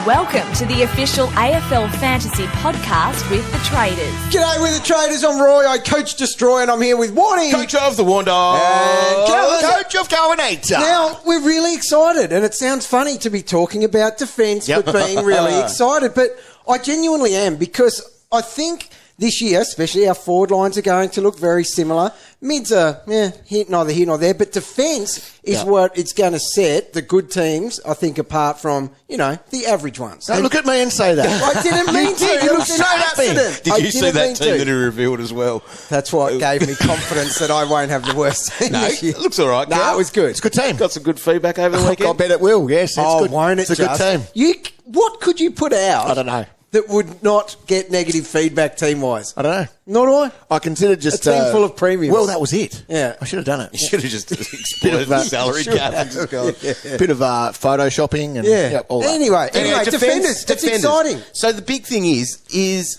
Welcome to the official AFL Fantasy Podcast with the Traders. G'day with the Traders, I'm Roy, I coach Destroy, and I'm here with Warnie. Coach of the Wonder. And Coach of Coordinator. Now, we're really excited, and it sounds funny to be talking about defence, but being really excited. But I genuinely am, because I think this year, especially, our forward lines are going to look very similar. Mids are neither here nor there, but defence is what it's going to set the good teams, I think, apart from, the average ones. Don't look at me and say that. I didn't mean to. You looked straight at me. Did you see that team that he revealed as well? That's what gave me confidence that I won't have the worst team this year. It looks all right. No, it was good. It's a good team. Got some good feedback over the weekend. I bet it will, yes. It's good. Won't it? It's a good team. What could you put out? I don't know. That would not get negative feedback team-wise? I don't know. Nor do I. I considered just... A team full of premiums. Well, that was it. Yeah. I should have done it. You should have just exploded the salary cap. Bit of photoshopping and all that. Anyway, defenders. It's exciting. So the big thing is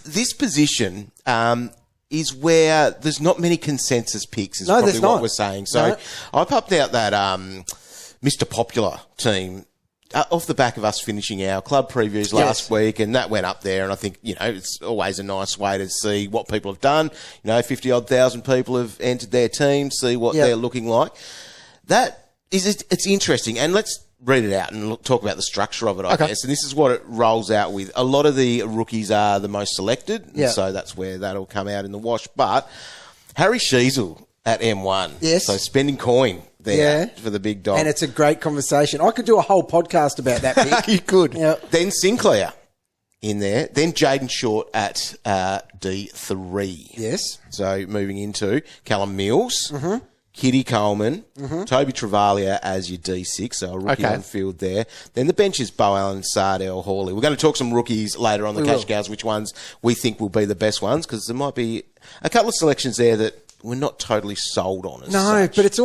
this position is where there's not many consensus picks is probably what we're saying. So I popped out that Mr. Popular team off the back of us finishing our club previews last week, and that went up there, and I think, it's always a nice way to see what people have done. 50-odd thousand people have entered their team, see what they're looking like. It's interesting, and let's read it out and talk about the structure of it, I guess. And this is what it rolls out with. A lot of the rookies are the most selected, and so that's where that'll come out in the wash. But Harry Sheezel at M1. So spending coin there for the big dog. And it's a great conversation. I could do a whole podcast about that pick. You could. Yep. Then Sinclair in there. Then Jayden Short at D3. Yes. So moving into Callum Mills, Keidean Coleman, Toby Travalia as your D6, so a rookie on field there. Then the bench is Bo Allen, Sardell, Hawley. We're going to talk some rookies later on the cash cows, which ones we think will be the best ones, because there might be a couple of selections there that we're not totally sold on as such. But it's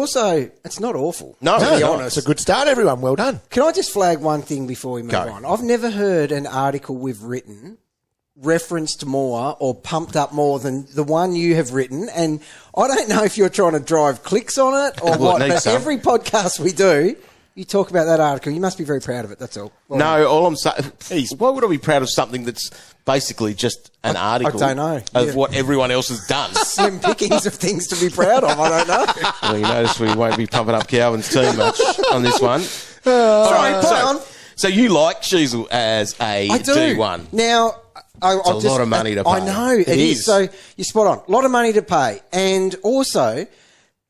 not awful. No, to be honest. It's a good start, everyone. Well done. Can I just flag one thing before we move on? I've never heard an article we've written referenced more or pumped up more than the one you have written, and I don't know if you're trying to drive clicks on it or what, but every podcast we do, you talk about that article. You must be very proud of it, that's all. All I'm saying, why would I be proud of something that's basically just an article I don't know. of what everyone else has done? Slim pickings of things to be proud of, I don't know. Well, you notice we won't be pumping up Calvin's team much on this one. So you like Sheezel as a D1? Now, it's a lot of money to pay. I know, it is. So you're spot on. A lot of money to pay. And also,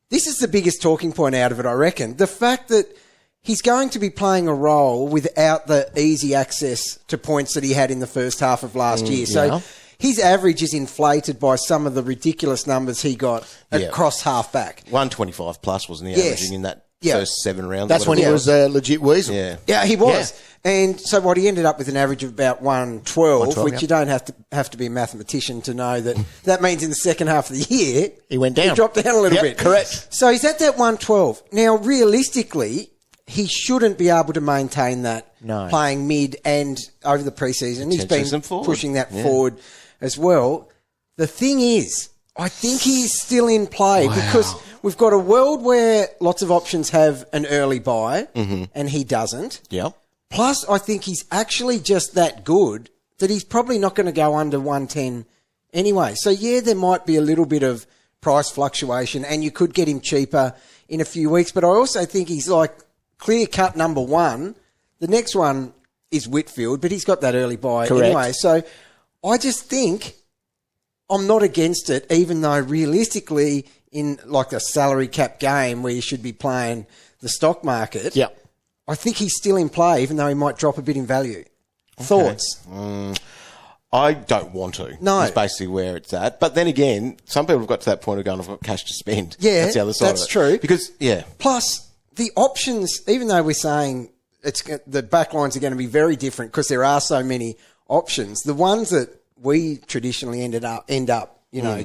this is the biggest talking point out of it, I reckon. The fact that he's going to be playing a role without the easy access to points that he had in the first half of last year. So his average is inflated by some of the ridiculous numbers he got across half-back. 125 plus, wasn't he, averaging in that first 7 rounds? That's when he was a legit weasel. Yeah, he was. Yeah. And so what he ended up with an average of about 112, which you don't have to be a mathematician to know that means in the second half of the year he went down. He dropped down a little bit. Correct. So he's at that 112. Now, realistically, he shouldn't be able to maintain that playing mid and over the preseason. He's been pushing that forward as well. The thing is, I think he's still in play because we've got a world where lots of options have an early buy and he doesn't. Yeah. Plus, I think he's actually just that good that he's probably not going to go under 110 anyway. So, there might be a little bit of price fluctuation and you could get him cheaper in a few weeks. But I also think he's like clear-cut number one. The next one is Whitfield, but he's got that early buy anyway. So, I just think I'm not against it, even though realistically in like a salary cap game where you should be playing the stock market, I think he's still in play, even though he might drop a bit in value. Thoughts? I don't want to. No. Is basically where it's at. But then again, some people have got to that point of going, I've got cash to spend. Yeah, that's the other side of it. That's true. Because, Plus, the options, even though we're saying the backlines are going to be very different because there are so many options, the ones that we traditionally end up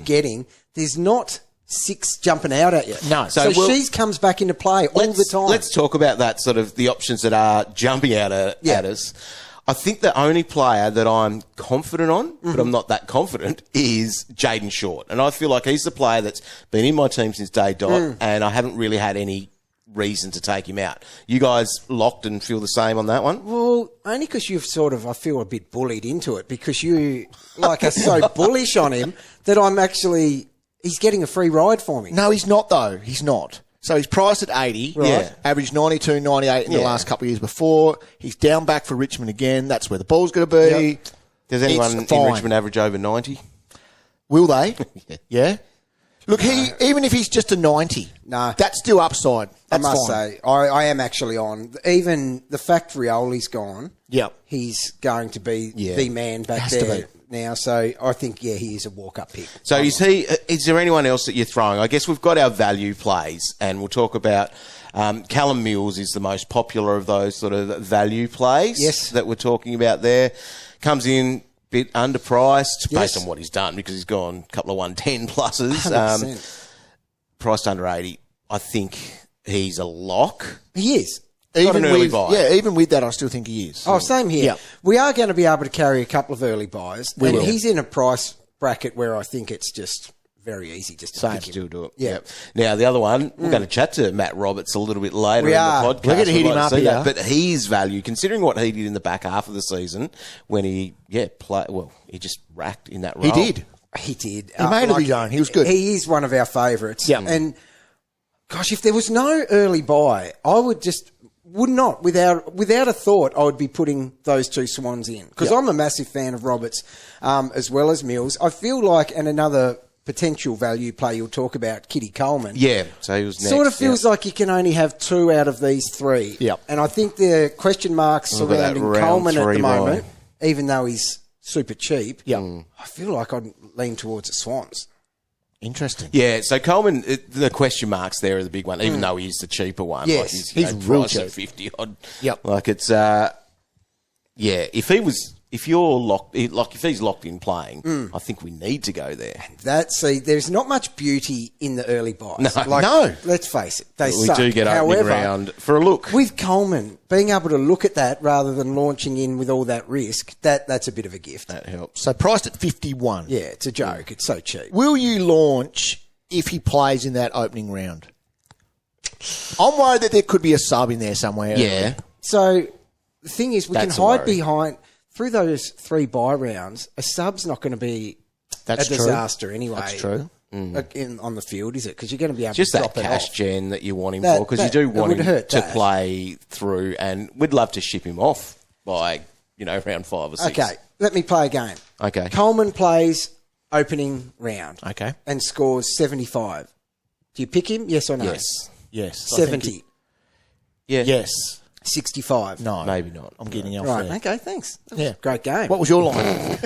getting, there's not 6 jumping out at you. No. So Shees comes back into play all the time. Let's talk about that, sort of the options that are jumping out at us. I think the only player that I'm confident on, but I'm not that confident, is Jayden Short. And I feel like he's the player that's been in my team since day dot, and I haven't really had any reason to take him out. You guys locked and feel the same on that one? Well, only because you've I feel a bit bullied into it because you, are so bullish on him that he's getting a free ride for me. No, he's not, though. He's not. So he's priced at 80. Right. Yeah. Averaged 92, 98 in the last couple of years before. He's down back for Richmond again. That's where the ball's going to be. Yep. Does anyone in Richmond average over 90? Will they? Yeah. Look, even if he's just a 90, that's still upside. That's I must fine. say, I am actually on. Even the fact Rioli's gone, he's going to be the man back there now. So I think, he is a walk-up pick. So is there anyone else that you're throwing? I guess we've got our value plays, and we'll talk about Callum Mills is the most popular of those sort of value plays that we're talking about there. Comes in bit underpriced based on what he's done because he's gone a couple of 110 pluses. Priced under 80. I think he's a lock. He is. Even with that, I still think he is. Oh, same here. Yeah. We are going to be able to carry a couple of early buys. He's in a price bracket where I think it's just very easy just to pick him. Still do it. Yeah. Yep. Now, the other one, we're going to chat to Matt Roberts a little bit later in the podcast. We're going to hit him up here. But he's value, considering what he did in the back half of the season when he just racked in that role. He did. He did. He made it his own. He was good. He is one of our favourites. Yeah. And, gosh, if there was no early buy, I would not, without a thought, I would be putting those two Swans in. Because I'm a massive fan of Roberts as well as Mills. I feel like, and another potential value play you'll talk about, Keidean Coleman. Yeah, so he was next. Sort of feels like you can only have two out of these three. Yep. And I think the question marks surrounding Coleman at the moment, even though he's super cheap, I feel like I'd lean towards the Swans. Interesting. Yeah, so Coleman, the question marks there are the big one, even though he's the cheaper one. Yes. Like he's real cheap. At 50 odd. Yep. Like it's, if he's locked in playing, I think we need to go there. There's not much beauty in the early buys. No. Let's face it, they we suck. do get opening round for a look. With Coleman, being able to look at that rather than launching in with all that risk, that's a bit of a gift. That helps. So priced at 51. Yeah, it's a joke. It's so cheap. Will you launch if he plays in that opening round? I'm worried that there could be a sub in there somewhere. Yeah. So the thing is, we can hide behind... Through those three buy rounds, a sub's not going to be a disaster anyway. That's true. On the field, is it? Because you're going to be able just to drop that it cash off. gen that you want him for, because you do want him to play through, and we'd love to ship him off by round 5 or 6. Okay, let me play a game. Okay, Coleman plays opening round. Okay, and scores 75. Do you pick him? Yes or no? Yes. 70. Yes. 65. No, maybe not. I'm getting off right. there. Okay, thanks. Great game. What was your line?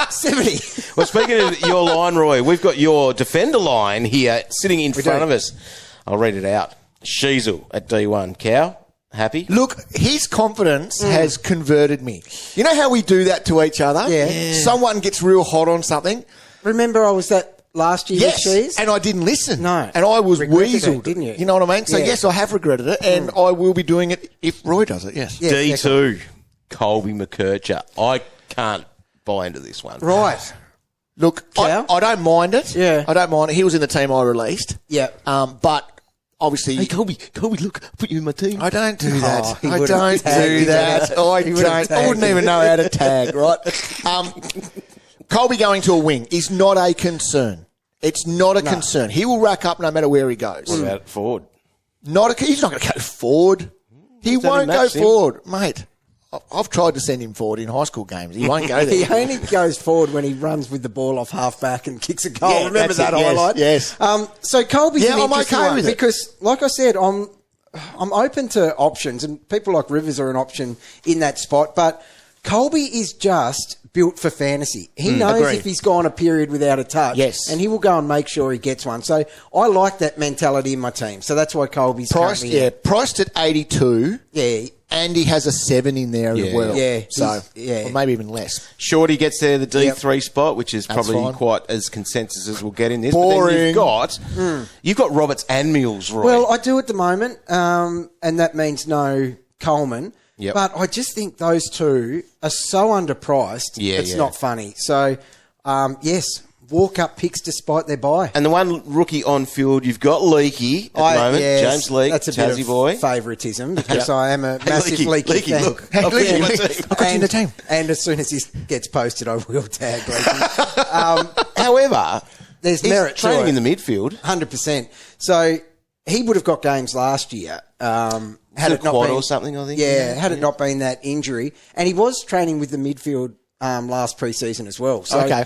70. Well, speaking of your line, Roy, we've got your defender line here sitting in front of us. I'll read it out. Sheezel at D1. Cow, happy? Look, his confidence has converted me. You know how we do that to each other? Yeah. Someone gets real hot on something. Remember I was that last year with Shees? And I didn't listen. No. And I was weaseled. Didn't you? You know what I mean? So, yes, I have regretted it, and I will be doing it if Roy does it, yes. Yeah, D2, Colby McKercher. I can't buy into this one. Right. Look, I don't mind it. Yeah. I don't mind it. He was in the team I released. Yeah. But obviously... Hey, Colby, look, I put you in my team. I don't do that. I don't do that. I don't. I wouldn't even know how to tag, right? Colby going to a wing is not a concern. It's not a concern. He will rack up no matter where he goes. What about forward? He's not going to go forward. He won't go forward. Mate, I've tried to send him forward in high school games. He won't go there. He only goes forward when he runs with the ball off half-back and kicks a goal. Yeah, remember that highlight? Yes. So Colby's an interesting one with it. Because, like I said, I'm open to options, and people like Rivers are an option in that spot, but Colby is just built for fantasy. He knows if he's gone a period without a touch. Yes. And he will go and make sure he gets one. So I like that mentality in my team. So that's why Colby's priced at 82. Yeah. And he has a 7 in there as well. Yeah. So, or maybe even less. Shorty gets there, the D3 spot, which is probably quite as consensus as we'll get in this. Boring. But then you've got Roberts and Mills, Roy. Well, I do at the moment, and that means no Coleman. Yep. But I just think those two are so underpriced, it's not funny. So, yes, walk-up picks despite their bye. And the one rookie on field, you've got Leakey at the moment. Yes, James Leake, that's a Tassie bit boy. of favouritism because I am a massive Leakey fan. Look. Hey, I've got you in my Leakey, team. I've got you in the team. And as soon as he gets posted, I will tag Leakey. However, There's he's merit to training it. in the midfield. 100%. So he would have got games last year. Had it not quad been, or something, I think. had it not been that injury. And he was training with the midfield last pre-season as well. So Okay.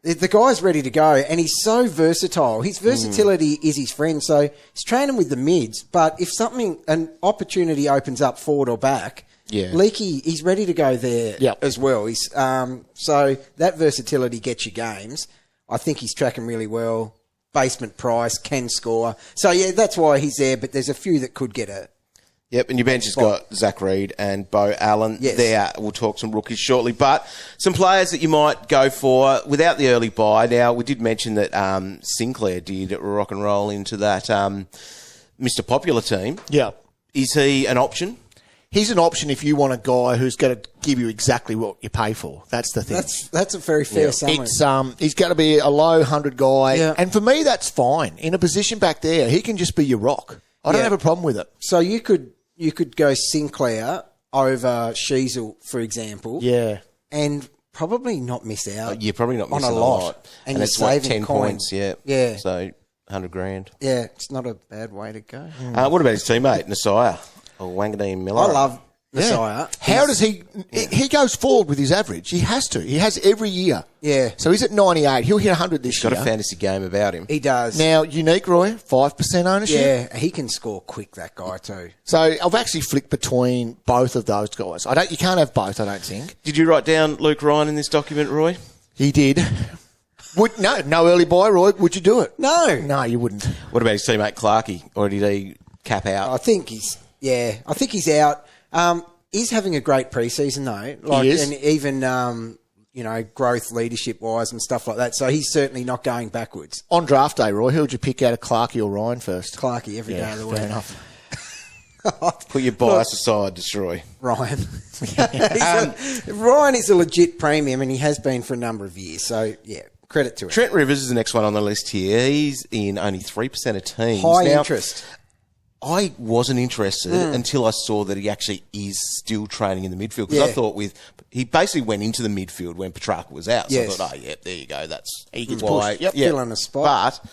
the guy's ready to go, and he's so versatile. His versatility is his friend. So he's training with the mids, but if an opportunity opens up forward or back, Leakey, he's ready to go there as well. He's so that versatility gets you games. I think he's tracking really well. Basement price, can score. So, yeah, that's why he's there, but there's a few that could get a... Yep, and your bench has got Zach Reid and Bo Allen there. We'll talk some rookies shortly, but some players that you might go for without the early buy. Now, we did mention that Sinclair did rock and roll into that Mr. Popular team. Yeah. Is he an option? He's an option if you want a guy who's going to give you exactly what you pay for. That's the thing. That's a very fair summary. It's he's got to be a low 100 guy. Yeah. And for me, that's fine. In a position back there, he can just be your rock. I don't have a problem with it. So you could go Sinclair over Sheezel, for example. Yeah. And probably not miss out. You're probably not on missing a lot. And you're it's like saving 10 coin. points, yeah. Yeah. So, 100 grand. Yeah, it's not a bad way to go. What about his teammate, Nasiah? Or Wanganeen Miller? I love Nasiah. How does he... He goes forward with his average. He has to. He has every year. Yeah. So he's at 98. He'll hit 100 this year. Got a fantasy game about him. He does. Now, unique, Roy, 5% ownership. Yeah, he can score quick, that guy too. So I've actually flicked between both of those guys. You can't have both, I don't think. Did you write down Luke Ryan in this document, Roy? He did. No early buy, Roy. Would you do it? No, you wouldn't. What about his teammate Clarkey? Or did he cap out? I think he's out. He's having a great preseason though. He is. And even growth leadership wise and stuff like that. So he's certainly not going backwards. On draft day, Roy, who'd you pick out of Clarkey or Ryan first? Clarkey every day of the week. Fair enough. Put your bias aside, Destroy. Ryan. Ryan is a legit premium and he has been for a number of years. So yeah, credit to him. Trent Rivers is the next one on the list here. He's in only 3% of teams. High interest. I wasn't interested until I saw that he actually is still training in the midfield. Because I thought he basically went into the midfield when Petrarca was out. So I thought, there you go. He gets pushed. Yep. Filling a spot. But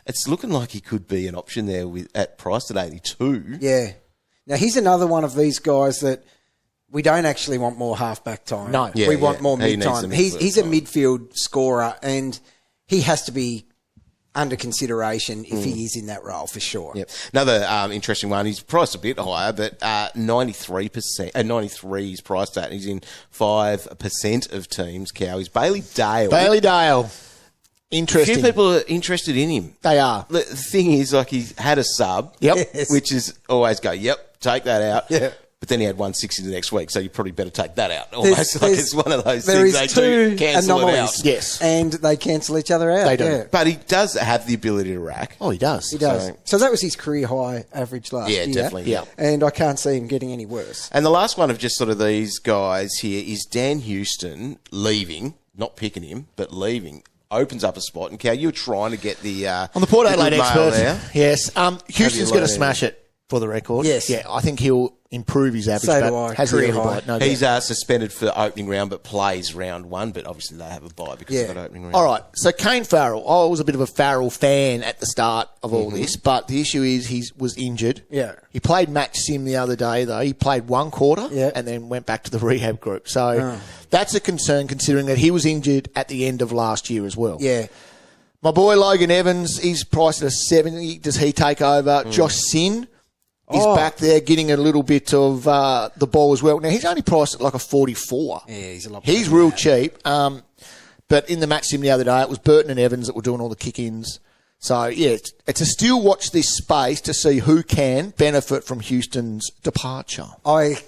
it's looking like he could be an option there at priced at 82. Yeah. Now he's another one of these guys that we don't actually want more halfback time. No. We want more He mid needs time. the He's a time. midfield scorer and he has to be under consideration if he is in that role for sure. Yep. Another interesting one. He's priced a bit higher, but 93%, 93 he's priced at. And he's in 5% of teams. He's Bailey Dale. Bailey Dale. A Interesting. few people are interested in him. They are. The thing is, he's had a sub, Yep. which is always go, take that out. Yeah. But then he had 160 the next week, so you probably better take that out. Almost like it's one of those there things is they two do cancel it anomalies. out. Yes. And they cancel each other out. They do. Yeah. But he does have the ability to rack. Oh, he does. He does. So that was his career high average last year. Yeah, definitely. Yeah. And I can't see him getting any worse. And the last one of just sort of these guys here is Dan Houston leaving, not picking him, but leaving. Opens up a spot. And, Cal, you're trying to get the... On the Port Adelaide good mail expert. there. Yes. Houston's going to learned smash it for the record. Yes. Yeah, I think he'll improve his average. So but do I. has the Career early high. bite, no He's doubt. suspended for opening round, but plays round one. But obviously they have a bye because they've got opening round. All right, so Kane Farrell. I was a bit of a Farrell fan at the start of all this, but the issue is he was injured. Yeah. He played match sim the other day, though. He played one quarter Yeah. and then went back to the rehab group. So that's a concern considering that he was injured at the end of last year as well. Yeah. My boy Logan Evans, he's priced at a 70. Does he take over? Josh Sin is back there getting a little bit of the ball as well. Now, he's only priced at like a 44. Yeah, he's a lot He's better than real that. cheap. But in the match sim the other day, it was Burton and Evans that were doing all the kick-ins. So, yeah, it's a still watch this space to see who can benefit from Houston's departure.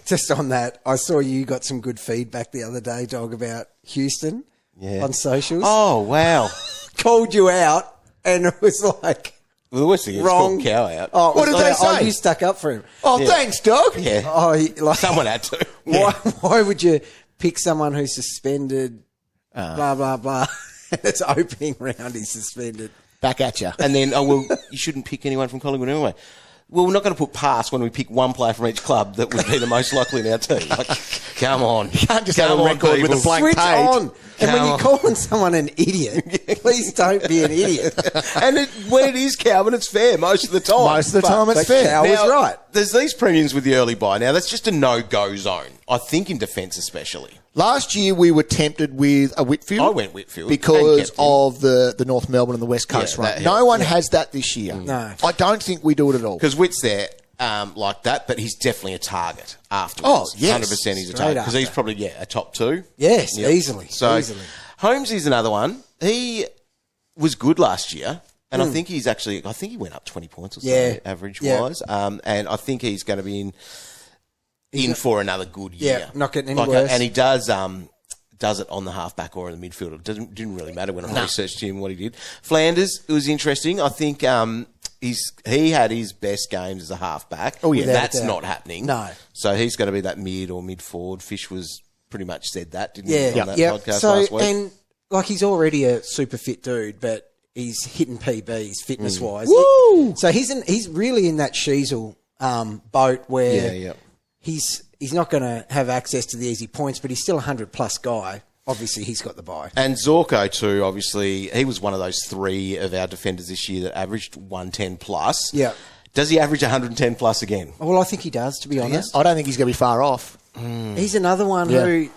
Just on that, I saw you got some good feedback the other day, Dog, about Houston on socials. Oh, wow. Called you out, and it was like... Well, the worst thing is Wrong. called Cow out. Oh, What did they say? you stuck up for him. Oh, thanks, dog. Yeah. Oh, Someone had to. Why would you pick someone who's suspended, blah, blah, blah? It's opening round, he's suspended. Back at you. And then, you shouldn't pick anyone from Collingwood anyway. Well, we're not going to put past when we pick one player from each club that would be the most likely in our team. Like, come on. You can't just have a record with a blank Switch page. on. And when you're calling someone an idiot, please don't be an idiot. And when it is Calvin, it's fair most of the time. Most of the time it's fair. Cal was right. There's these premiums with the early buy. Now, that's just a no-go zone, I think, in defence especially. Last year, we were tempted with a Whitfield. I went Whitfield. Because of the North Melbourne and the West Coast run. No one has that this year. No. I don't think we do it at all. Because Whit's there like that, but he's definitely a target Oh, afterwards. yes. 100% he's a target. Because he's probably, a top 2. Yes, easily. So, easily. Holmes is another one. He was good last year. And I think he went up 20 points or so, average-wise. And I think he's going to be in for another good year. Yeah, not getting any worse. And he does it on the halfback or in the midfield. It didn't really matter when I researched him what he did. Flanders, it was interesting. I think he had his best games as a halfback. Oh, yeah. That's not happening. No. So he's going to be that mid or mid forward. Fish was pretty much said that, didn't he, on that podcast last week? And he's already a super fit dude, but he's hitting PBs fitness wise. Woo! So he's really in that Sheezel boat where he's not going to have access to the easy points, but he's still a 100-plus guy. Obviously, he's got the bye. And Zorko, too, obviously, he was one of those 3 of our defenders this year that averaged 110-plus. Yeah. Does he average 110-plus again? Well, I think he does, to be honest. I don't think he's going to be far off. He's another one who...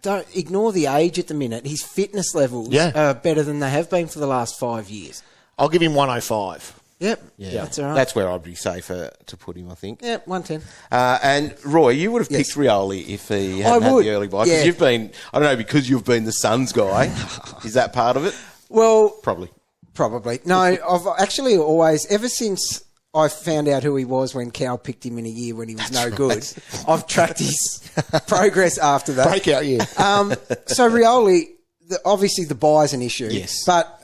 Don't ignore the age at the minute. His fitness levels are better than they have been for the last 5 years. I'll give him 105. Yep. Yeah. That's all right. That's where I'd be safer to put him, I think. Yeah, 110. And Roy, you would have picked Rioli if he hadn't had the early buy. Because you've been, I don't know, because you've been the Suns guy. Is that part of it? Well, Probably. No, I've actually always, ever since I found out who he was when Cal picked him in a year when he was good, I've tracked his progress after that. Breakout year. So Rioli, obviously the bye's an issue. Yes. But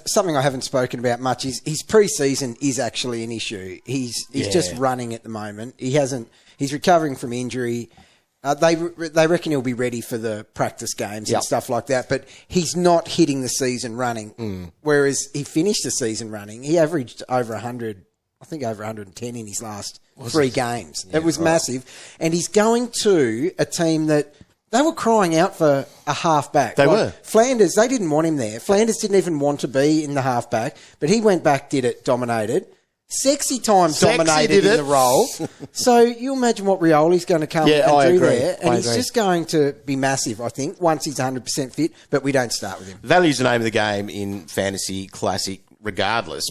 something I haven't spoken about much is his pre-season is actually an issue. He's just running at the moment. He's recovering from injury. They reckon he'll be ready for the practice games and stuff like that, but he's not hitting the season running. Whereas he finished the season running, he averaged over 100, I think over 110 in his last 3 games. Yeah, it was massive. And he's going to a team that they were crying out for a halfback. They were. Flanders, they didn't want him there. Flanders didn't even want to be in the halfback, but he went back, did it, dominated. Sexy Time dominated in the role. So you imagine what Rioli's going to come and do there. And he's just going to be massive, I think, once he's 100% fit, but we don't start with him. Value's the name of the game in fantasy classic regardless,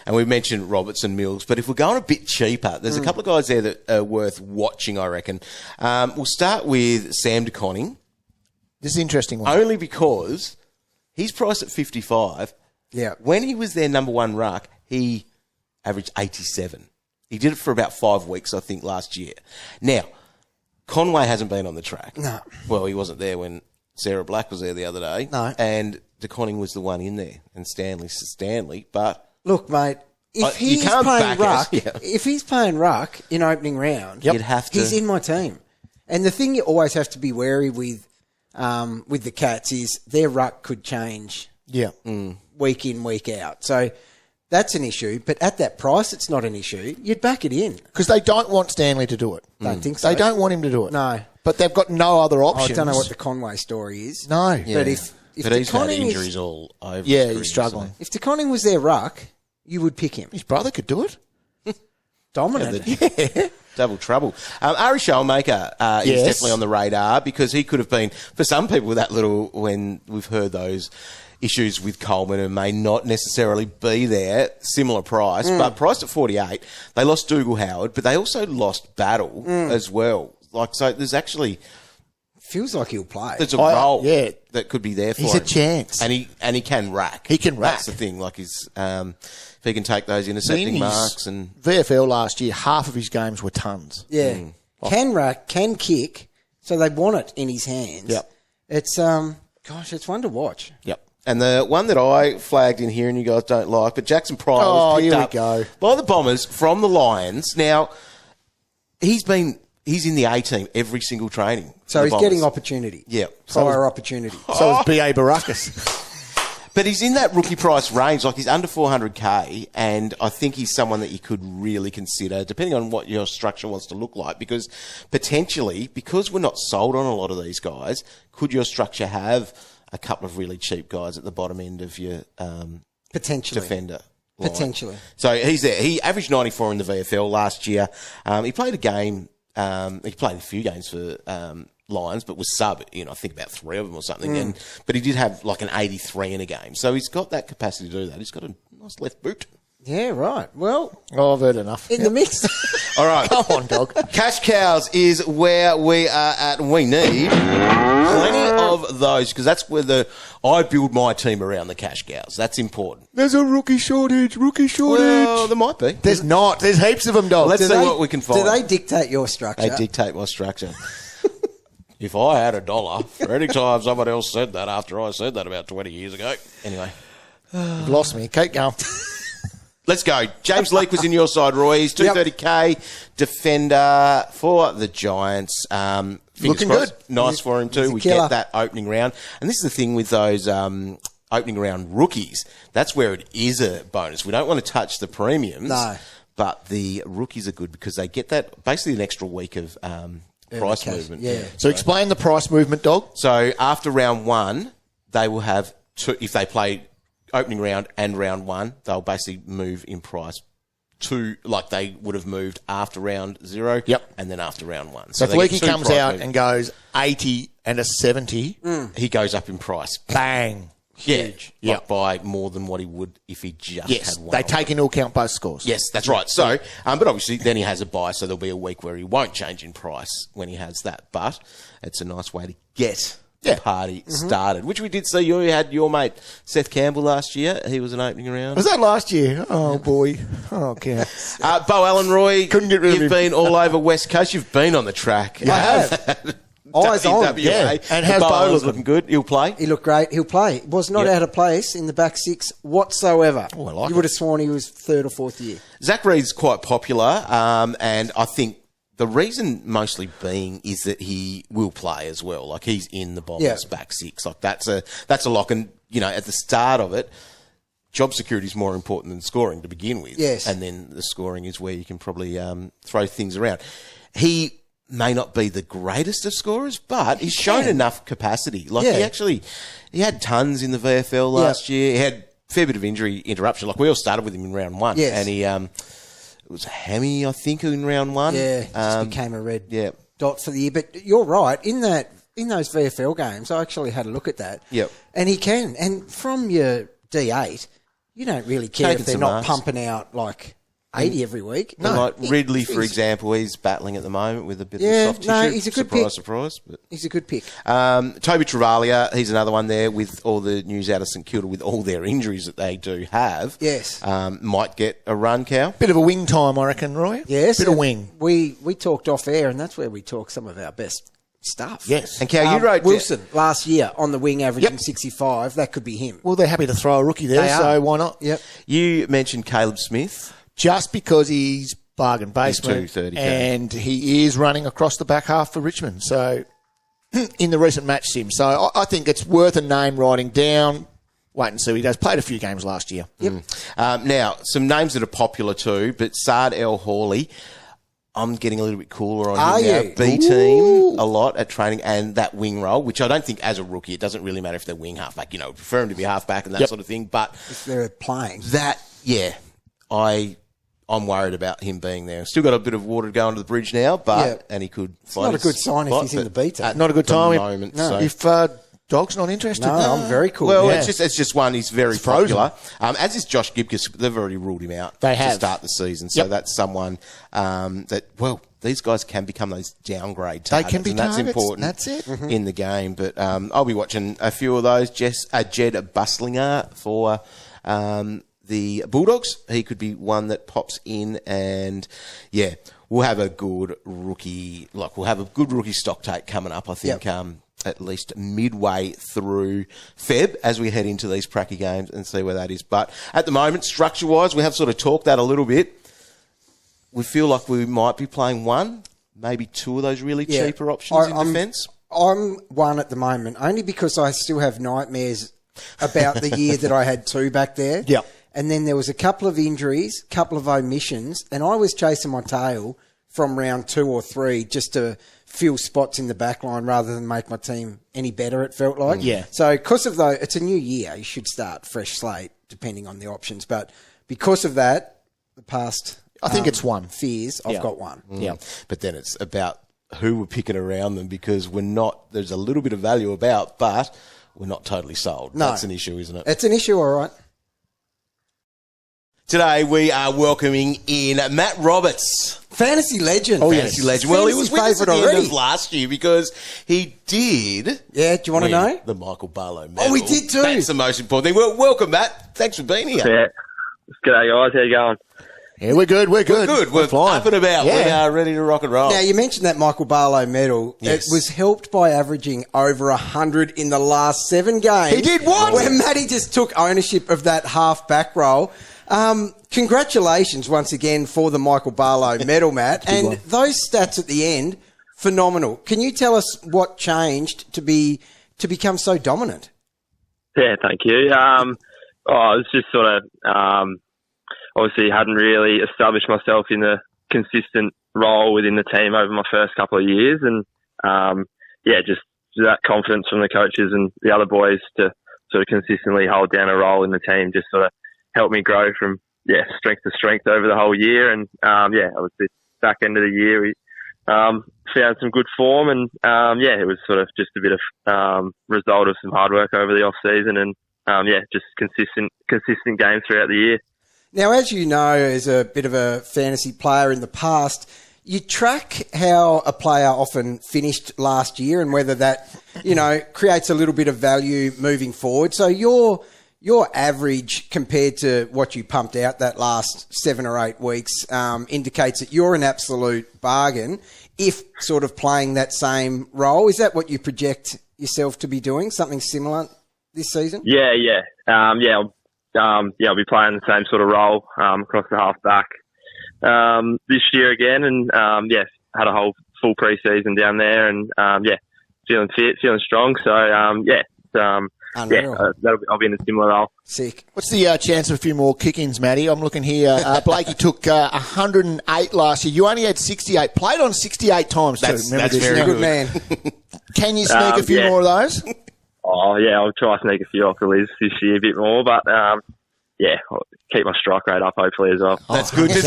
and we've mentioned Roberts and Mills, but if we're going a bit cheaper, there's a couple of guys there that are worth watching, I reckon. We'll start with Sam de Koning. This is an interesting one. Only because he's priced at 55. Yeah. When he was their number 1 ruck, he averaged 87. He did it for about 5 weeks, I think, last year. Now, Conway hasn't been on the track. No. Well, he wasn't there when Sarah Black was there the other day. No. And de Koning was the one in there, and Stanley, but... Look, mate, if he's playing ruck in opening round, you'd have to. He's in my team. And the thing you always have to be wary with the Cats is their ruck could change week in, week out. So that's an issue. But at that price, it's not an issue. You'd back it in. Because they don't want Stanley to do it. Don't think so. They don't want him to do it. No. But they've got no other options. I don't know what the Conway story is. No. Yeah. But if he's had injuries all over. Yeah, he's struggling. If de Koning was their ruck, you would pick him. His brother could do it. Dominant. Double trouble. Arie Schoenmaker is definitely on the radar because he could have been, for some people, that little, when we've heard those issues with Coleman and may not necessarily be there, similar price, but priced at 48. They lost Dougal Howard, but they also lost Battle as well. So there's actually... Feels like he'll play. There's a role that could be there for him. He's a chance. And he can rack. He can rack. That's the thing. Like if he can take those intercepting marks and... VFL last year, half of his games were tons. Yeah. Can rack, can kick, so they want it in his hands. Yep. It's, it's one to watch. Yep. And the one that I flagged in here and you guys don't like, but Jackson Pryor was picked up by the Bombers from the Lions. Now, he's in the A-team every single training. So he's getting opportunity. Yeah. Prior opportunity. So is B.A. Baracus. But he's in that rookie price range, like he's under 400k, and I think he's someone that you could really consider, depending on what your structure wants to look like, because potentially, because we're not sold on a lot of these guys, could your structure have a couple of really cheap guys at the bottom end of your potentially defender? Line. Potentially. So he's there. He averaged 94 in the VFL last year. He played a game, he played a few games for Lions, but was sub, I think about 3 of them or something. But he did have like an 83 in a game. So he's got that capacity to do that. He's got a nice left boot. Yeah, right. Well, I've heard enough. In the mix. All right. Come on, dog. Cash cows is where we are at. We need plenty of those because that's where I build my team around the cash cows. That's important. There's a rookie shortage. Well, there might be. There's not. There's heaps of them, dog. Let's see what we can find. Do they dictate your structure? They dictate my structure. If I had $1 for any time someone else said that after I said that about 20 years ago. Anyway. You've lost me. Keep going. Let's go. James Leake was in your side, Roy. He's 230k defender for the Giants. Looking good. Nice for him too. We get that opening round. And this is the thing with those opening round rookies. That's where it is a bonus. We don't want to touch the premiums. No. But the rookies are good because they get that basically an extra week of price movement. Yeah. So explain the price movement, dog. So after round 1, they will have if they play opening round and round 1, they'll basically move in price like they would have moved after round 0. Yep. And then after round 1. So if Leakey comes out and goes 80 and a 70, he goes up in price. Bang. Huge. Yeah. Like by more than what he would if he just had one. They take into account both scores. Yes, that's right. So, but obviously then he has a buy, so there'll be a week where he won't change in price when he has that. But it's a nice way to get the party started, which we did see. You had your mate Seth Campbell last year. He was an opening round. Was that last year? Oh, boy. Oh, okay. Bo Allen, Roy, couldn't get rid of him. You've been all over West Coast. You've been on the track. I have. Eyes on. Yeah. And how's Bo looking good? He'll play. He looked great. He'll play. Was not out of place in the back 6 whatsoever. Oh, I like you would have sworn he was 3rd or 4th year. Zach Reed's quite popular, and I think the reason mostly being is that he will play as well. Like he's in the Bombers back 6. Like that's a lock. And at the start of it, job security is more important than scoring to begin with. Yes. And then the scoring is where you can probably throw things around. He may not be the greatest of scorers, but he's shown enough capacity. Like he had tons in the VFL last year. He had a fair bit of injury interruption. Like we all started with him in round 1. Yes. And he, it was a hammy, I think, in round 1. Yeah. Just became a red Yeah. dot for the year. But you're right. In those VFL games, I actually had a look at that. Yep. And he can. And from your D8, you don't really care Taking if they're some not marks. pumping out like 80 every week. No, like Ridley, for example, he's battling at the moment with a bit of soft tissue. No, he's a good pick. Surprise. But. He's a good pick. Toby Travalia, he's another one there with all the news out of St Kilda with all their injuries that they do have. Yes. Might get a run, Cow. Bit of a wing time, I reckon, Roy. Yes. Bit of wing. We talked off air, and that's where we talk some of our best stuff. Yes. And Cow, you wrote Wilson last year on the wing averaging 65. That could be him. Well, they're happy to throw a rookie there, so why not? Yep. You mentioned Caleb Smith. Just because he's bargain basement He's 230K. and he is running across the back half for Richmond. So in the recent match sim. So I think it's worth a name writing down. Wait and see what he does. Played a few games last year. Yep. Now, some names that are popular too, but Saad El Hawley, I'm getting a little bit cooler on Are him now. you? B-team a lot at training and that wing role, which I don't think as a rookie, it doesn't really matter if they're wing halfback. Prefer him to be halfback and that sort of thing. But If they're playing. I'm worried about him being there. Still got a bit of water to go under the bridge now, and he could It's not a good sign if he's in the B-team. Not a good time. Moment, No. If Dog's not interested. No, I'm very cool. Well, Yeah. it's just one. He's very popular. As is Josh Gibcus. They've already ruled him out to start the season. So that's someone these guys can become those downgrade targets. They can be and that's targets. important That's it. in the game. But I'll be watching a few of those. Jed Buslinger for the Bulldogs. He could be one that pops in and, we'll have a good rookie, stock take coming up, I think, at least midway through Feb as we head into these pracky games and see where that is. But at the moment, structure-wise, we have sort of talked that a little bit. We feel like we might be playing one, maybe two of those really cheaper options in defence. I'm one at the moment, only because I still have nightmares about the year that I had 2 back there. Yep. And then there was a couple of injuries, couple of omissions, and I was chasing my tail from round 2 or 3 just to fill spots in the back line rather than make my team any better, it felt like. Yeah. So because of though, it's a new year, you should start fresh slate depending on the options. But because of that, the past... I think it's one. Fears, I've got one. Yeah. But then it's about who we're picking around them because there's a little bit of value about, but we're not totally sold. No. That's an issue, isn't it? It's an issue, all right. Today we are welcoming in Matt Roberts. Fantasy legend. Oh, Fantasy legend. Well, he was with us at the end of last year because he did... Yeah, do you want to know? The Michael Barlow medal. Oh, we did too. That's the most important thing. Well, welcome, Matt. Thanks for being here. Yeah. G'day, guys. How you going? Yeah, we're good. We're good. We're flying. up and about. Yeah. We are ready to rock and roll. Now, you mentioned that Michael Barlow medal. Yes. It was helped by averaging over 100 in the last 7 games. He did what? Where Matty just took ownership of that half back roll. Congratulations once again for the Michael Barlow medal, Matt. And those stats at the end, phenomenal. Can you tell us what changed to become so dominant? Yeah, thank you. It was just sort of obviously hadn't really established myself in a consistent role within the team over my first couple of years, and just that confidence from the coaches and the other boys to sort of consistently hold down a role in the team just sort of helped me grow from strength to strength over the whole year. And obviously back end of the year we found some good form, and it was sort of just a bit of result of some hard work over the off season, and just consistent games throughout the year. Now, as you know, as a bit of a fantasy player in the past, you track how a player often finished last year and whether that, creates a little bit of value moving forward. So your average compared to what you pumped out that last 7 or 8 weeks indicates that you're an absolute bargain if sort of playing that same role. Is that what you project yourself to be doing, something similar this season? Yeah. I'll be playing the same sort of role across the half back this year again, and had a whole full pre-season down there, and feeling fit, feeling strong. So I'll be in a similar role. Sick. What's the chance of a few more kick-ins, Matty? I'm looking here. Blakey took 108 last year. You only had 68. Played on 68 times too. That's very good, man. Can you sneak a few more of those? Oh, yeah, I'll try to sneak a few off the list this year a bit more, but I'll keep my strike rate up hopefully as well. That's good. Does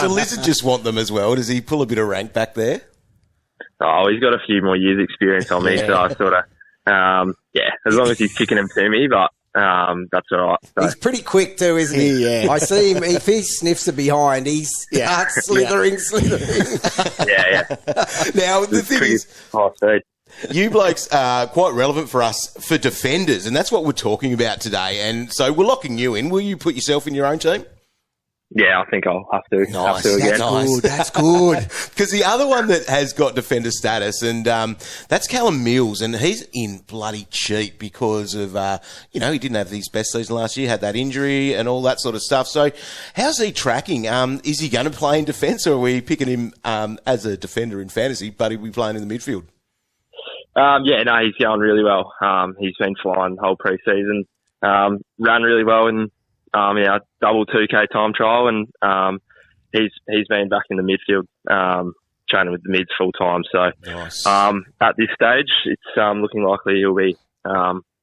the Lizard just want them as well? Does he pull a bit of rank back there? Oh, he's got a few more years experience on me, so I sort of, as long as he's kicking them to me, but that's all right. So. He's pretty quick too, isn't he? Yeah. I see him, if he sniffs a behind, he starts slithering. Yeah. Now, the thing is... high speed. You blokes are quite relevant for us for defenders, and that's what we're talking about today. And so we're locking you in. Will you put yourself in your own team? Yeah, I think I'll have to. Nice. Again. That's good. Because the other one that has got defender status, and that's Callum Mills, and he's in bloody cheap because of, he didn't have his best season last year, had that injury and all that sort of stuff. So how's he tracking? Is he going to play in defence, or are we picking him as a defender in fantasy, but he'll be playing in the midfield? He's going really well. He's been flying the whole pre-season. Ran really well in double 2K time trial, and he's been back in the midfield, training with the mids full time. So nice. At this stage, it's looking likely he'll be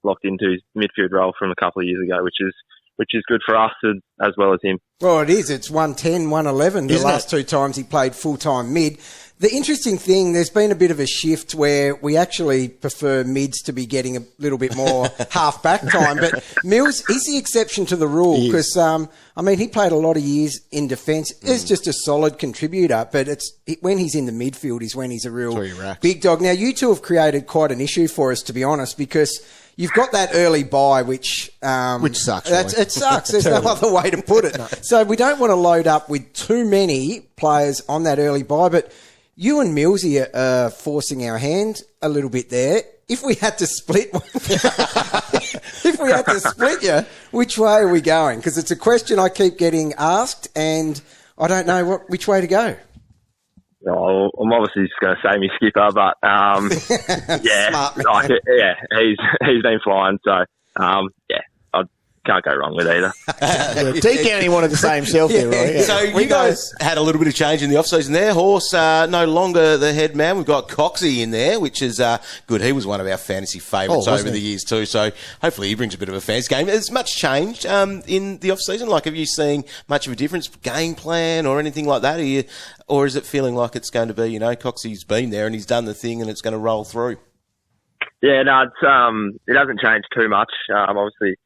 locked into his midfield role from a couple of years ago, which is good for us as well as him. Well, it is. It's 110, 111 the last 2 times he played full-time mid. The interesting thing, there's been a bit of a shift where we actually prefer mids to be getting a little bit more half-back time. But Mills, he's the exception to the rule because, he played a lot of years in defence. He's just a solid contributor, but when he's in the midfield is when he's a real big dog. Now, you two have created quite an issue for us, to be honest, because you've got that early bye, which sucks. It sucks. There's no other way to put it. No. So we don't want to load up with too many players on that early bye, but you and Millsy are forcing our hand a little bit there. If we had to split, you, which way are we going? Because it's a question I keep getting asked, and I don't know which way to go. Oh, I'm obviously just going to say me skipper, but Smart man. he's been flying. So yeah, I can't go wrong with either. Deep down, he wanted to say himself there, right? Yeah. So you guys had a little bit of change in the off-season there. Horse no longer the head man. We've got Coxie in there, which is good. He was one of our fantasy favourites over the years too. So hopefully he brings a bit of a fantasy game. Has much changed in the off-season? Like, have you seen much of a difference, game plan or anything like that? Or is it feeling like it's going to be, Coxie's been there and he's done the thing and it's going to roll through? Yeah, no, it hasn't changed too much. Obviously,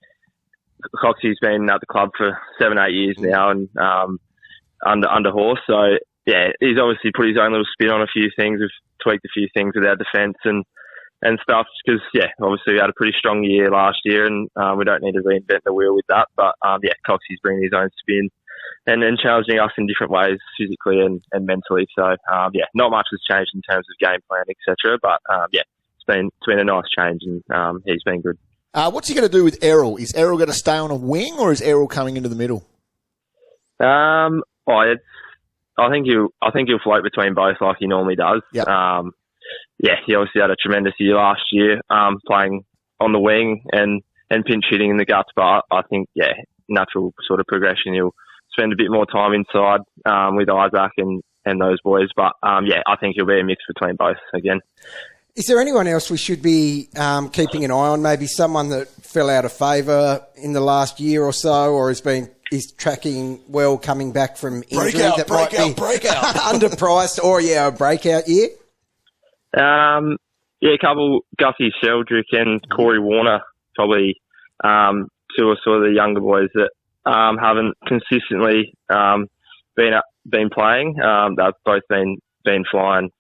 Coxie's been at the club for 7-8 years now, and under Horse. So yeah, he's obviously put his own little spin on a few things. We've tweaked a few things with our defence and stuff. Because obviously we had a pretty strong year last year, and we don't need to reinvent the wheel with that. But Coxie's bringing his own spin and challenging us in different ways, physically and mentally. So not much has changed in terms of game plan, etc. But it's been a nice change, and he's been good. What's he going to do with Errol? Is Errol going to stay on a wing, or is Errol coming into the middle? I think he'll float between both like he normally does. Yep. He obviously had a tremendous year last year, playing on the wing and pinch hitting in the guts. But I think natural sort of progression. He'll spend a bit more time inside with Isaac and those boys. But I think he'll be a mix between both again. Is there anyone else we should be keeping an eye on? Maybe someone that fell out of favour in the last year or so, or is tracking well coming back from injury breakout. underpriced, or a breakout year? A couple, Gussie Sheldrick and Corey Warner, probably two or sort of the younger boys that haven't consistently been playing. They've both been flying.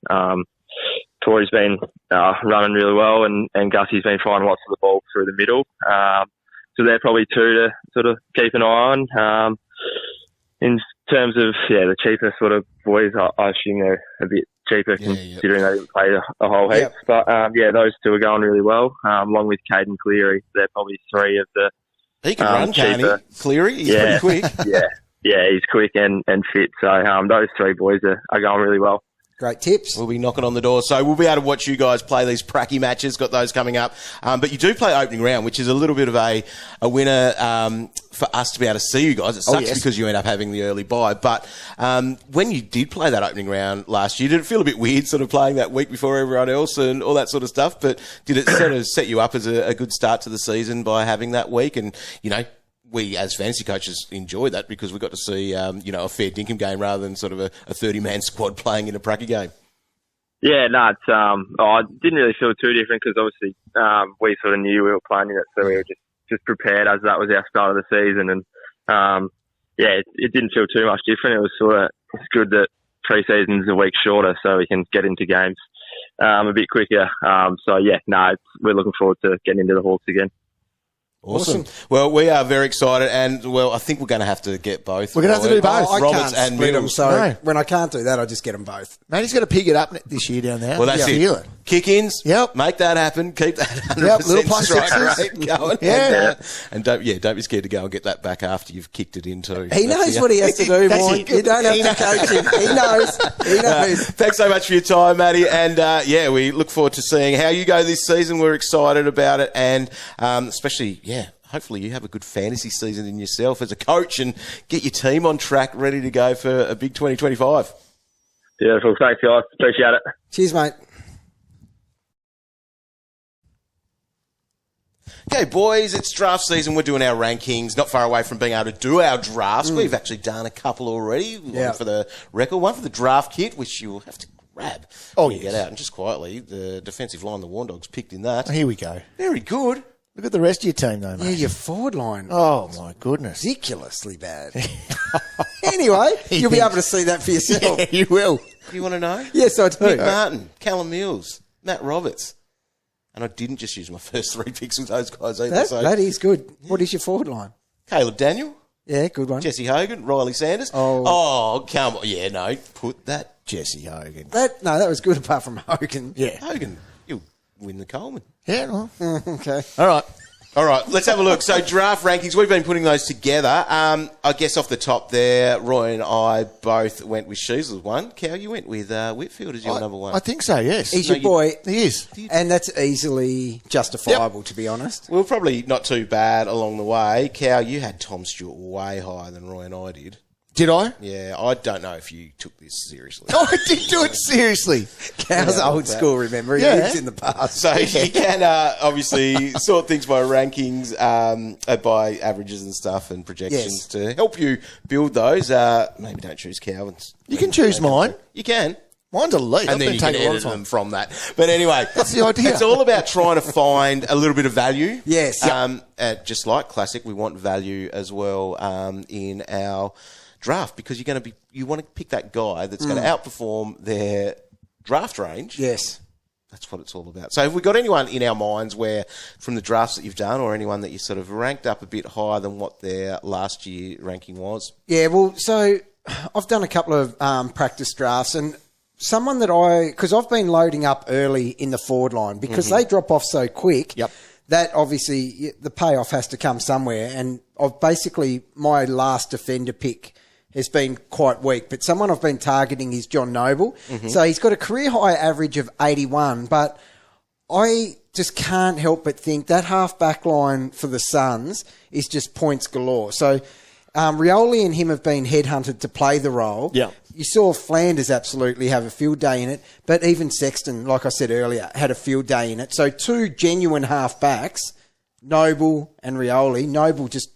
Corey's been running really well, and Gussie's been flying lots of the ball through the middle. So they're probably two to sort of keep an eye on. In terms of the cheaper sort of boys, I assume they're a bit cheaper considering they didn't play a whole heap. Yep. But those two are going really well, along with Keidean Cleary. They're probably three of the he can run, can't he? Cleary, he's pretty quick. He's quick and fit. So those three boys are going really well. Great tips. We'll be knocking on the door. So we'll be able to watch you guys play these pracky matches. Got those coming up. But you do play opening round, which is a little bit of a winner for us to be able to see you guys. It sucks because you end up having the early bye. But when you did play that opening round last year, did it feel a bit weird sort of playing that week before everyone else and all that sort of stuff? But did it sort of set you up as a good start to the season by having that week? And, we as fantasy coaches enjoyed that because we got to see, a fair dinkum game rather than sort of a 30-man squad playing in a pracky game. Yeah, no, it's, I didn't really feel too different because obviously we sort of knew we were playing in it, so we were just prepared as that was our start of the season. And it didn't feel too much different. It was it's good that pre-season's a week shorter so we can get into games a bit quicker. We're looking forward to getting into the Hawks again. Awesome. Well, we are very excited, and I think we're going to have to get both. We're going to have to do both. I Roberts can't and split them, Mills. so when I can't do that, I just get them both. Man, he's got to pick it up this year down there. Well, that's it. Kick-ins. Yep. Make that happen. Keep that 100% little plus strike rate going. Yeah. And don't be scared to go and get that back after you've kicked it in too. He knows what he has to do, boy. You don't have to coach him. He knows. Thanks so much for your time, Matty. And we look forward to seeing how you go this season. We're excited about it, and especially, hopefully you have a good fantasy season in yourself as a coach and get your team on track, ready to go for a big 2025. Beautiful. Thanks, guys. Appreciate it. Cheers, mate. Okay, boys, it's draft season. We're doing our rankings. Not far away from being able to do our drafts. We've actually done a couple already. One for the record, one for the draft kit, which you'll have to grab. Get out. And just quietly, the defensive line, the Warn Dogs, picked in that. Here we go. Very good. Look at the rest of your team, though, mate. Yeah, your forward line. Oh, my goodness. Ridiculously bad. Anyway, you'll be able to see that for yourself. Yeah, you will. You want to know? Yes, I do. Mick Martin, Callum Mills, Matt Roberts. And I didn't just use my first 3 picks with those guys either. That is good. What is your forward line? Caleb Daniel. Yeah, good one. Jesse Hogan, Riley Sanders. Oh, come on. Yeah, no, put that Jesse Hogan. That was good apart from Hogan. Yeah. Hogan, you'll win the Coleman. Yeah, well. Okay. All right. All right, let's have a look. So draft rankings, we've been putting those together. I guess off the top there, Roy and I both went with Sheezel one. Cal, you went with Whitfield as your number one. I think so, yes. He's your boy. He is. And that's easily justifiable, to be honest. Well, probably not too bad along the way. Cal, you had Tom Stewart way higher than Roy and I did. Did I? Yeah, I don't know if you took this seriously. Oh, I did do it seriously. Cal's old school, remember? He lives in the past. So you can obviously sort things by rankings, by averages and stuff and projections to help you build those. Maybe don't choose Calvin's. You can choose mine. You can. Mine's elite. And then you can edit them from that. But anyway, that's the idea. It's all about trying to find a little bit of value. Yes. Just like Classic, we want value as well in our draft, because you want to pick that guy that's going to outperform their draft range. Yes. That's what it's all about. So have we got anyone in our minds where, from the drafts that you've done, or anyone that you sort of ranked up a bit higher than what their last year ranking was? Yeah, well, so I've done a couple of practice drafts, and someone that because I've been loading up early in the forward line because they drop off so quick. Yep. That obviously the payoff has to come somewhere, and my last defender pick has been quite weak, but someone I've been targeting is John Noble. So he's got a career high average of 81, but I just can't help but think that half back line for the Suns is just points galore. So Rioli and him have been headhunted to play the role. Yeah. You saw Flanders absolutely have a field day in it, but even Sexton, like I said earlier, had a field day in it. So two genuine half backs, Noble and Rioli. Noble just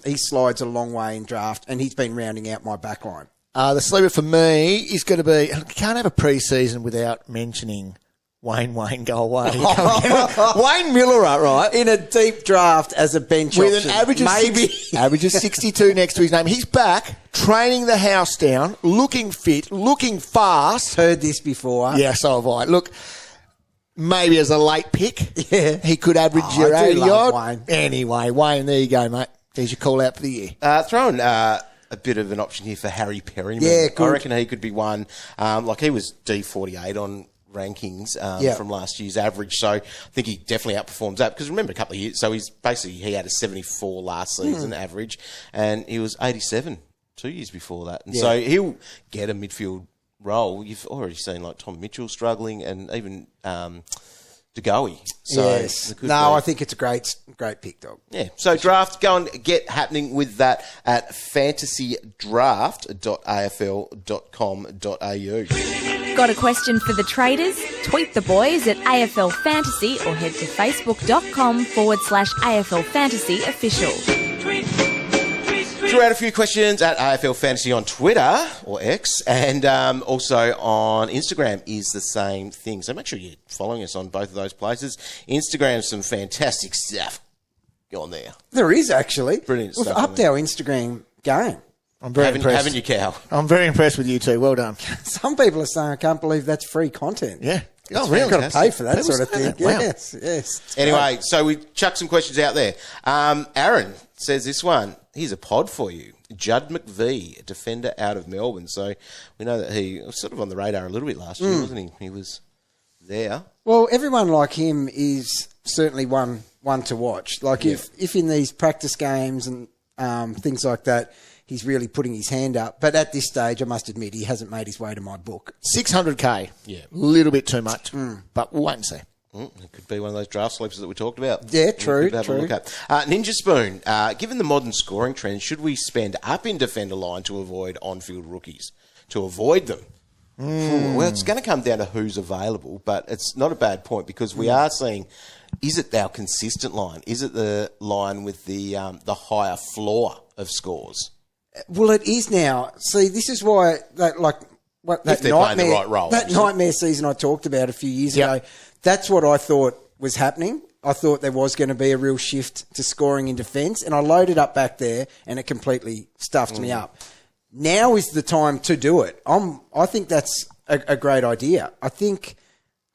he slides a long way in draft, and he's been rounding out my back line. The sleeper for me is going to be, I can't have a pre-season without mentioning Wayne Galway. Wayne Miller, right? In a deep draft as a bench with option. An average of 62 next to his name. He's back, training the house down, looking fit, looking fast. Heard this before. Yeah, so have I. Look, maybe as a late pick, he could average your 80 odd. Wayne. Anyway, Wayne, there you go, mate. There's your call out for the year. Throwing a bit of an option here for Harry Perryman. Yeah, good. I reckon he could be one. He was D48 on rankings from last year's average, so I think he definitely outperforms that. Because remember, a couple of years, so he had a 74 last season average, and he was 87 2 years before that, and so he'll get a midfield role. You've already seen like Tom Mitchell struggling, and even DeGoey. So yes. No, I think it's a great pick, dog. Yeah. So draft, go and get happening with that at fantasydraft.afl.com.au. Got a question for the traders? Tweet the boys at AFL Fantasy or head to facebook.com/AFL Fantasy Official. Threw out a few questions at AFL Fantasy on Twitter or X, and also on Instagram is the same thing. So make sure you're following us on both of those places. Instagram, some fantastic stuff. Go on there. There is actually. Brilliant We've stuff. upped our Instagram game. I'm very impressed. Haven't you, Cal? I'm very impressed with you two. Well done. Some people are saying, I can't believe that's free content. Yeah. Oh, really? You've got to pay for that People sort of say thing. that. Wow. Yes. Anyway, so we chucked some questions out there. Aaron says this one. Here's a pod for you. Judd McVee, a defender out of Melbourne. So we know that he was sort of on the radar a little bit last year, wasn't he? He was there. Well, everyone like him is certainly one to watch. Like if in these practice games and things like that, he's really putting his hand up. But at this stage, I must admit, he hasn't made his way to my book. 600K. Yeah. A little bit too much. But we'll wait and see. It could be one of those draft sleepers that we talked about. Yeah, true. Have a look at. Ninja Spoon, given the modern scoring trends, should we spend up in defender line to avoid on-field rookies? To avoid them? Well, it's going to come down to who's available, but it's not a bad point because we are seeing, is it our consistent line? Is it the line with the higher floor of scores? Well, it is now. See, this is why that if they're playing the right role. That nightmare season I talked about a few years ago, that's what I thought was happening. I thought there was going to be a real shift to scoring in defence, and I loaded up back there, and it completely stuffed me up. Now is the time to do it. I think that's a great idea. I think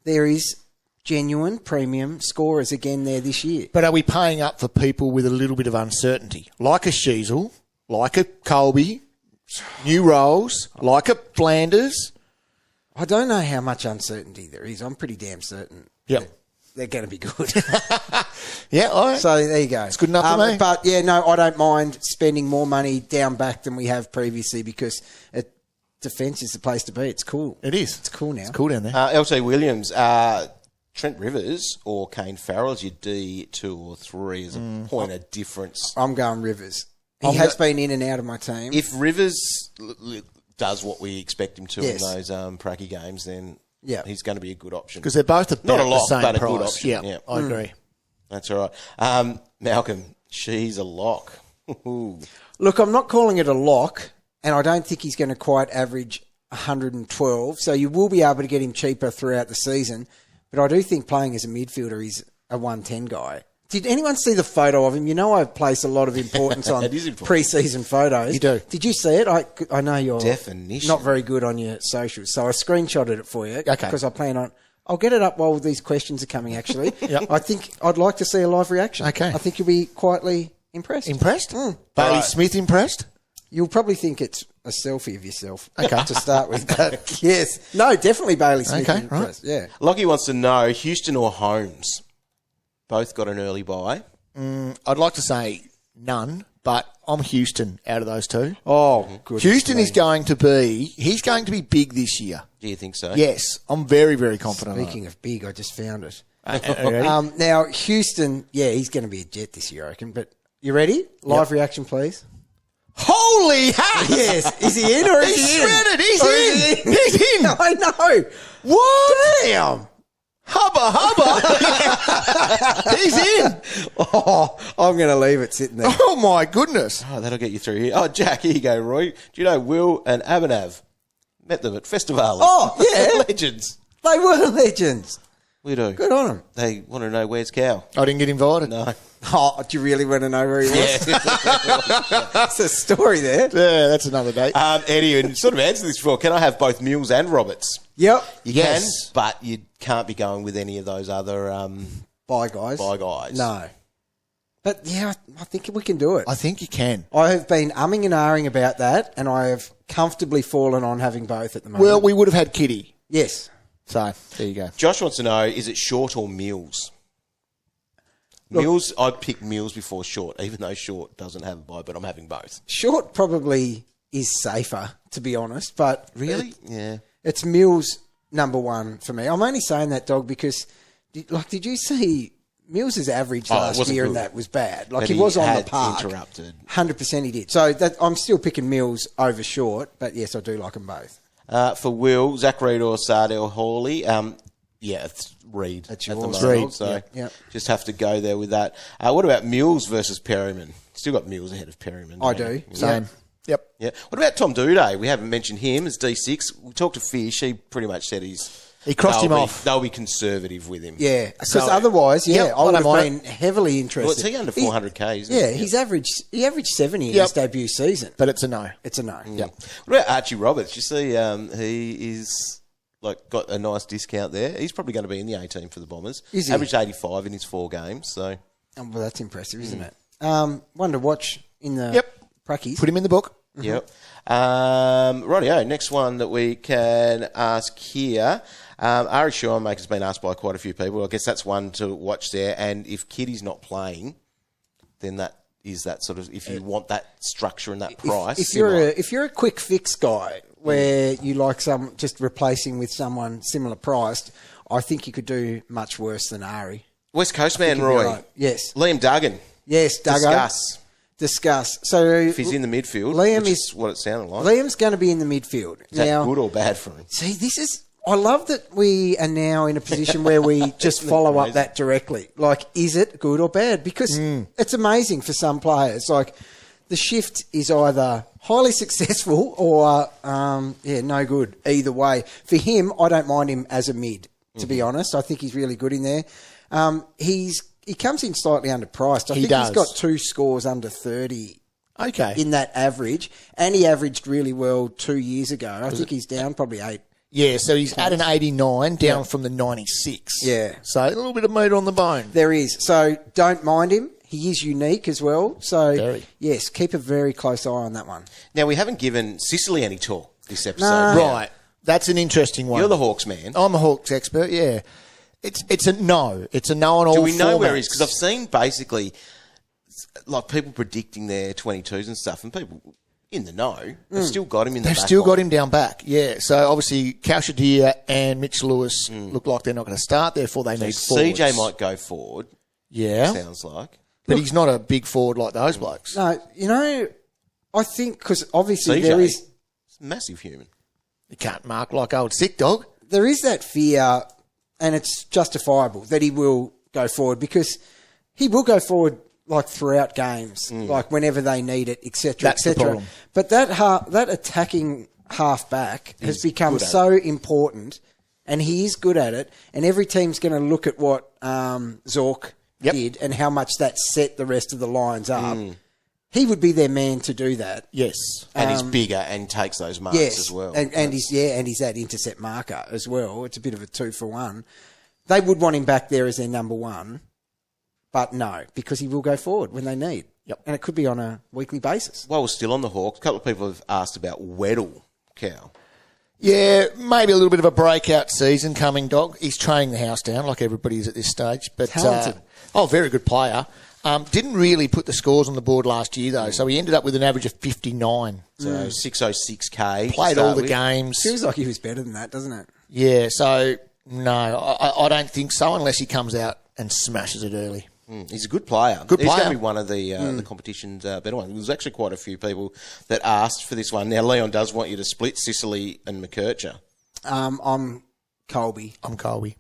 there is genuine premium scorers again there this year. But are we paying up for people with a little bit of uncertainty? Like a Sheezel, like a Colby, new roles, like a Flanders? I don't know how much uncertainty there is. I'm pretty damn certain. Yep. they're going to be good. Yeah, all right. So there you go. It's good enough for me. But yeah, no, I don't mind spending more money down back than we have previously because defence is the place to be. It's cool. It is. It's cool now. It's cool down there. LT Williams, Trent Rivers or Kane Farrell as your D2 or 3 as a point of difference? I'm going Rivers. He has been in and out of my team. If Rivers does what we expect him to Yes. in those pracky games, then he's going to be a good option. Because they're both about Not a lot, the same but a price. good option. Yeah, I agree. That's all right. Malcolm, she's a lock. Look, I'm not calling it a lock, and I don't think he's going to quite average 112. So you will be able to get him cheaper throughout the season. But I do think playing as a midfielder, he's a 110 guy. Did anyone see the photo of him? You know I place a lot of importance on pre-season photos. You do. Did you see it? I know you're Definition. not very good on your socials, so I screenshotted it for you. Okay. Because I plan on... I'll get it up while these questions are coming, actually. Yep. I think I'd like to see a live reaction. Okay. I think you'll be quietly impressed. Impressed? Bailey Smith impressed? You'll probably think it's a selfie of yourself to start with. But yes. No, definitely Bailey Smith. Okay, impressed. Yeah. Lockie wants to know, Houston or Holmes? Both got an early bye. I'd like to say none, but I'm Houston out of those two. Oh, good. Houston is going to be big this year. Do you think so? Yes, I'm very, very confident. Speaking of big, I just found it. Ready? Now, Houston, he's going to be a jet this year, I reckon. But you ready? Live reaction, please. Holy hat! Yes. Is he in or is he in? Shredded. He's Or in. is he He's in. I know. What? Damn. Hubba. He's in. Oh, I'm going to leave it sitting there. Oh, my goodness. Oh, that'll get you through here. Oh, Jack, here you go, Roy. Do you know Will and Abhinav? Met them at Festival. Oh, yeah. Legends. They were legends. We do. Good on them. They want to know where's Cow. I didn't get invited. No. Oh, do you really want to know where he was? That's a story there. Yeah, that's another day. Eddie, and sort of answered this before, can I have both Mills and Roberts? Yep. You Yes. can, but you can't be going with any of those other Bye, guys. No. But, yeah, I think we can do it. I think you can. I have been umming and ahhing about that, and I have comfortably fallen on having both at the moment. Well, we would have had Kitty. Yes. So, there you go. Josh wants to know, is it Short or Mills? Look, Mills, I'd pick Mills before Short, even though Short doesn't have a bye, but I'm having both. Short probably is safer, to be honest, but... Really? Yeah. It's Mills number one for me. I'm only saying that, Dog, because, did you see Mills' average last year good. and that was bad? Like, But he was on had the park. interrupted. 100% he did. So I'm still picking Mills over Short, but yes, I do like them both. For Will, Zach Reid or Sardell Hawley? It's Reid. That's at the yours. moment, Reid, so yep. just have to go there with that. What about Mills versus Perryman? Still got Mills ahead of Perryman. I don't do. you? Same. Yep. Yeah. What about Tom Duday? We haven't mentioned him as D6. We talked to Fish. He pretty much said He crossed him off. They'll be conservative with him. Yeah, because So- otherwise, Yep, I would I have don't been heavily interested. Well, it's he under 400k, isn't Yeah, it? he averaged 70 in Yep. his debut season. But it's a no. It's a no. Yep. What about Archie Roberts? You see, he is got a nice discount there. He's probably going to be in the A team for the Bombers. Is he? Averaged 85 in his 4 games. So Well, that's impressive, isn't it? One to watch in the Yep. Prackies. Put him in the book. Yep. Rightio, next one that we can ask here. Arie Schoenmaker has been asked by quite a few people. I guess that's one to watch there. And if Kitty's not playing, then that is that sort of, if you want that structure and that price. If you're a quick fix guy where you like just replacing with someone similar priced, I think you could do much worse than Arie. West Coast man, You'd be Roy. right. Yes. Liam Duggan. Yes, Duggo. Discuss. So If he's in the midfield, Liam which is is what it sounded like. Liam's going to be in the midfield. Is that good or bad for him? See, I love that we are now in a position where we just follow up that directly. Like, is it good or bad? Because it's amazing for some players. Like, the shift is either highly successful or, no good either way. For him, I don't mind him as a mid, to be honest. I think he's really good in there. He comes in slightly underpriced. I think does. he's got 2 scores under 30 Okay. in that average, and he averaged really well 2 years ago. I think he's down probably 8. Yeah, so he's at an 89 down from the 96. Yeah. So a little bit of meat on the bone. There is. So don't mind him. He is unique as well. So, Very. yes, keep a very close eye on that one. Now, we haven't given Sicily any talk this episode. No. yet. Right. That's an interesting one. You're the Hawks man. I'm a Hawks expert, yeah. It's a no. It's a no on all. Do we know formats. where he is? Because I've seen basically like people predicting their 22s and stuff, and people in the know have still got him in the back. They've still got him down back, yeah. So obviously Kalshadir and Mitch Lewis look like they're not going to start, therefore they need forwards. CJ might go forward. Yeah. Sounds like. But he's not a big forward like those blokes. No, I think because obviously CJ, there is massive human. You can't mark like old sick dog. there is that fear, and it's justifiable, that he will go forward, because he will go forward like throughout games, like whenever they need it, etc., That's the etc. problem. But that attacking half back has become so important, and he is good at it. And every team's going to look at what Zork did and how much that set the rest of the lines up. He would be their man to do that. Yes. And he's bigger and takes those marks as well. And he's that intercept marker as well. It's a bit of a 2-for-1. They would want him back there as their number one, but no, because he will go forward when they need. Yep. And it could be on a weekly basis. While we're still on the Hawks, a couple of people have asked about Weddle, Cal. Yeah, maybe a little bit of a breakout season coming, Dog. He's training the house down like everybody is at this stage. But Talented. very good player. Didn't really put the scores on the board last year, though, so he ended up with an average of 59. So 606K. Played all the games. Feels like he was better than that, doesn't it? Yeah, so no, I don't think so unless he comes out and smashes it early. He's a good player. Good He's player. going to be one of the competition's better ones. There's actually quite a few people that asked for this one. Now, Leon does want you to split Sicily and McKercher. I'm Colby. I'm Colby.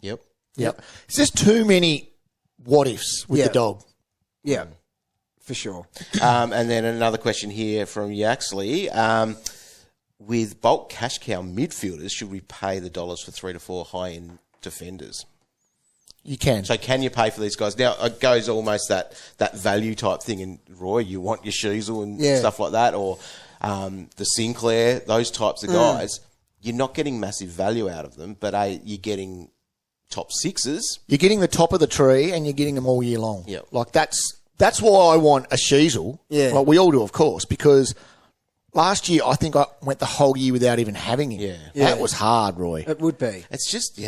Yep. It's just too many what-ifs with the Dog. Yeah, for sure. And then another question here from Yaxley. With bulk cash cow midfielders, should we pay the dollars for 3 to 4 high-end defenders? You can. So can you pay for these guys? Now, it goes almost that value type thing. And Roy, you want your Sheezel and stuff like that, or the Sinclair, those types of guys. You're not getting massive value out of them, but you're getting top sixes. You're getting the top of the tree and you're getting them all year long. Yep. Like that's why I want a Sheezel. Yeah. Like we all do, of course, because last year I think I went the whole year without even having him. Yeah. That was hard, Roy. It would be. It's just,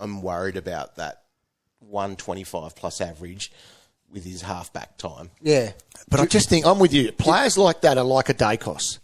I'm worried about that 125 plus average with his halfback time. Yeah. But I just think, I'm with you. Players like that are like a Dacos.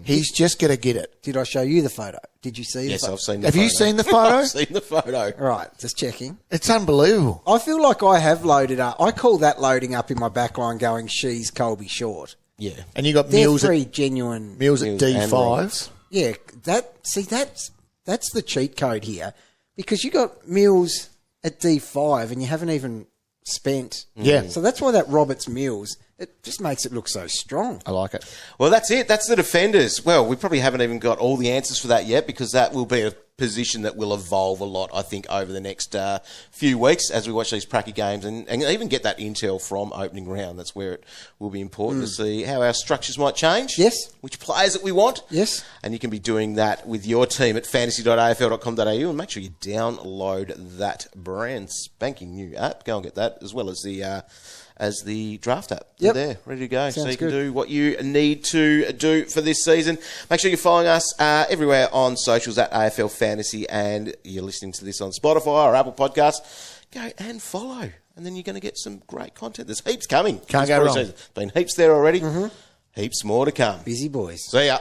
He's just going to get it. Did I show you the photo? Did you see Yes, the photo? I've seen the Have photo. you seen the photo? I've seen the photo. Right, just checking. It's unbelievable. I feel like I have loaded up. I call that loading up in my backline going, she's Colby short. Yeah. And you got They're Mills three at genuine. Mills at Mills and D5. Roberts. Yeah, that's the cheat code here, because you got Mills at D5 and you haven't even spent. Yeah. So that's why that Roberts Mills, it just makes it look so strong. I like it. Well, that's it. That's the defenders. Well, we probably haven't even got all the answers for that yet, because that will be a position that will evolve a lot, I think, over the next few weeks as we watch these pracky games and even get that intel from opening round. That's where it will be important to see how our structures might change. Yes. Which players that we want. Yes. And you can be doing that with your team at fantasy.afl.com.au, and make sure you download that brand spanking new app. Go and get that, as well as the draft app. Yep. They're there, ready to go. So Sounds you can good. do what you need to do for this season. Make sure you're following us everywhere on socials at AFL Fantasy, and you're listening to this on Spotify or Apple Podcasts. Go and follow, and then you're going to get some great content. There's heaps coming. Can't this go wrong. pre-season. Been heaps there already. Heaps more to come. Busy boys. See ya.